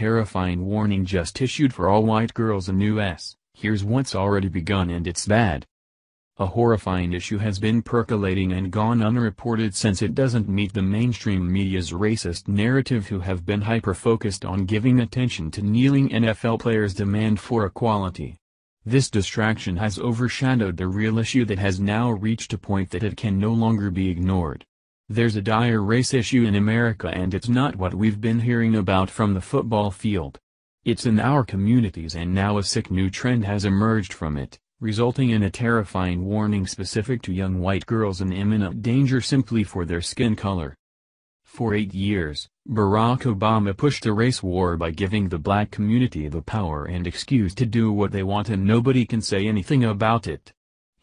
terrifying warning just issued for all white girls in U.S., here's what's already begun and it's bad. A horrifying issue has been percolating and gone unreported since it doesn't meet the mainstream media's racist narrative, who have been hyper-focused on giving attention to kneeling NFL players' demand for equality. This distraction has overshadowed the real issue that has now reached a point that it can no longer be ignored. There's a dire race issue in America, and it's not what we've been hearing about from the football field. It's in our communities, and now a sick new trend has emerged from it, resulting in a terrifying warning specific to young white girls in imminent danger simply for their skin color. For 8 years, Barack Obama pushed a race war by giving the black community the power and excuse to do what they want, and nobody can say anything about it.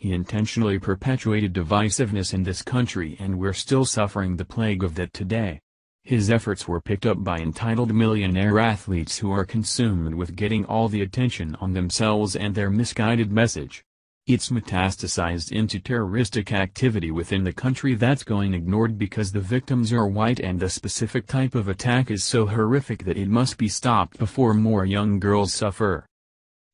He intentionally perpetuated divisiveness in this country, and we're still suffering the plague of that today. His efforts were picked up by entitled millionaire athletes who are consumed with getting all the attention on themselves and their misguided message. It's metastasized into terroristic activity within the country that's going ignored because the victims are white, and the specific type of attack is so horrific that it must be stopped before more young girls suffer.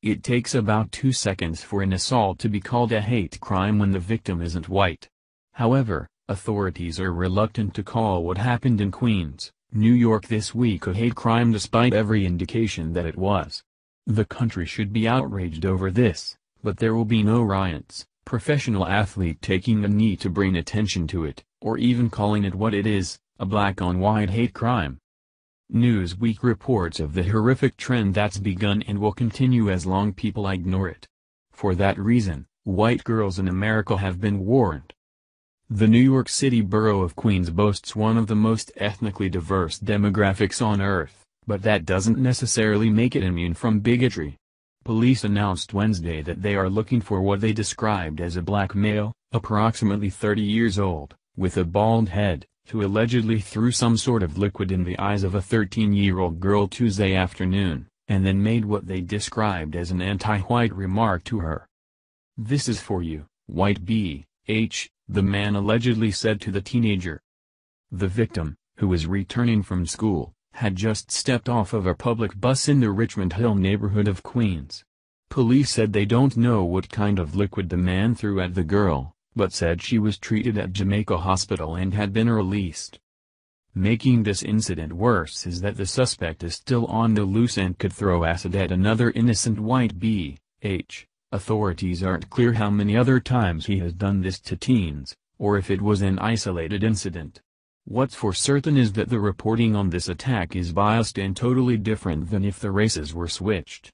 It takes about 2 seconds for an assault to be called a hate crime when the victim isn't white. However, authorities are reluctant to call what happened in Queens, New York this week a hate crime, despite every indication that it was. The country should be outraged over this, but there will be no riots, professional athlete taking a knee to bring attention to it, or even calling it what it is, a black-on-white hate crime. Newsweek reports of the horrific trend that's begun and will continue as long people ignore it. For that reason, white girls in America have been warned. The New York City borough of Queens boasts one of the most ethnically diverse demographics on Earth, but that doesn't necessarily make it immune from bigotry. Police announced Wednesday that they are looking for what they described as a black male, approximately 30 years old, with a bald head, who allegedly threw some sort of liquid in the eyes of a 13-year-old girl Tuesday afternoon, and then made what they described as an anti-white remark to her. "This is for you, white B.H., the man allegedly said to the teenager. The victim, who was returning from school, had just stepped off of a public bus in the Richmond Hill neighborhood of Queens. Police said they don't know what kind of liquid the man threw at the girl, but said she was treated at Jamaica Hospital and had been released. Making this incident worse is that the suspect is still on the loose and could throw acid at another innocent white B.H. Authorities aren't clear how many other times he has done this to teens, or if it was an isolated incident. What's for certain is that the reporting on this attack is biased and totally different than if the races were switched.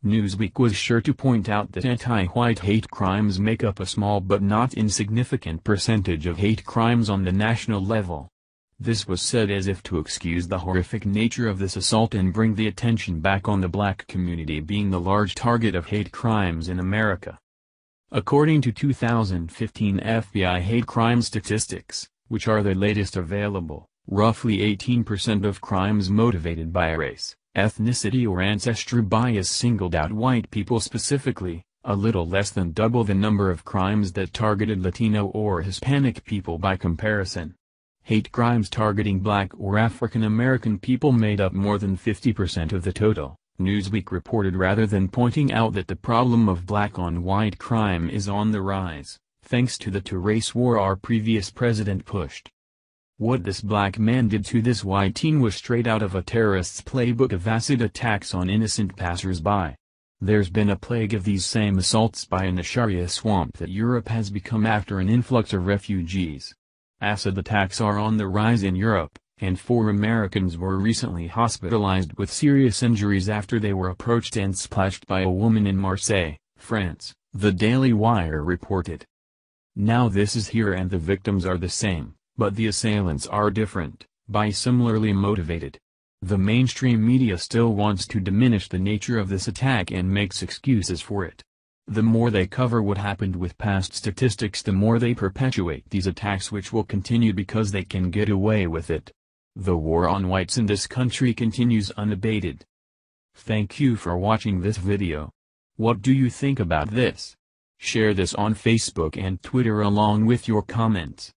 Newsweek was sure to point out that anti-white hate crimes make up a small but not insignificant percentage of hate crimes on the national level. This was said as if to excuse the horrific nature of this assault and bring the attention back on the black community being the large target of hate crimes in America. According to 2015 FBI hate crime statistics, which are the latest available, roughly 18% of crimes motivated by race, ethnicity or ancestry bias singled out white people specifically, a little less than double the number of crimes that targeted Latino or Hispanic people by comparison. Hate crimes targeting black or African American people made up more than 50% of the total, Newsweek reported, rather than pointing out that the problem of black-on-white crime is on the rise, thanks to the two-race war our previous president pushed. What this black man did to this white teen was straight out of a terrorist's playbook of acid attacks on innocent passers-by. There's been a plague of these same assaults in the Sharia swamp that Europe has become after an influx of refugees. Acid attacks are on the rise in Europe, and 4 Americans were recently hospitalized with serious injuries after they were approached and splashed by a woman in Marseille, France, the Daily Wire reported. Now this is here and the victims are the same, but the assailants are different, similarly motivated. The mainstream media still wants to diminish the nature of this attack and makes excuses for it. The more they cover what happened with past statistics, the more they perpetuate these attacks, which will continue because they can get away with it. The war on whites in this country continues unabated. Thank you for watching this video. What do you think about this? Share this on Facebook and Twitter along with your comments.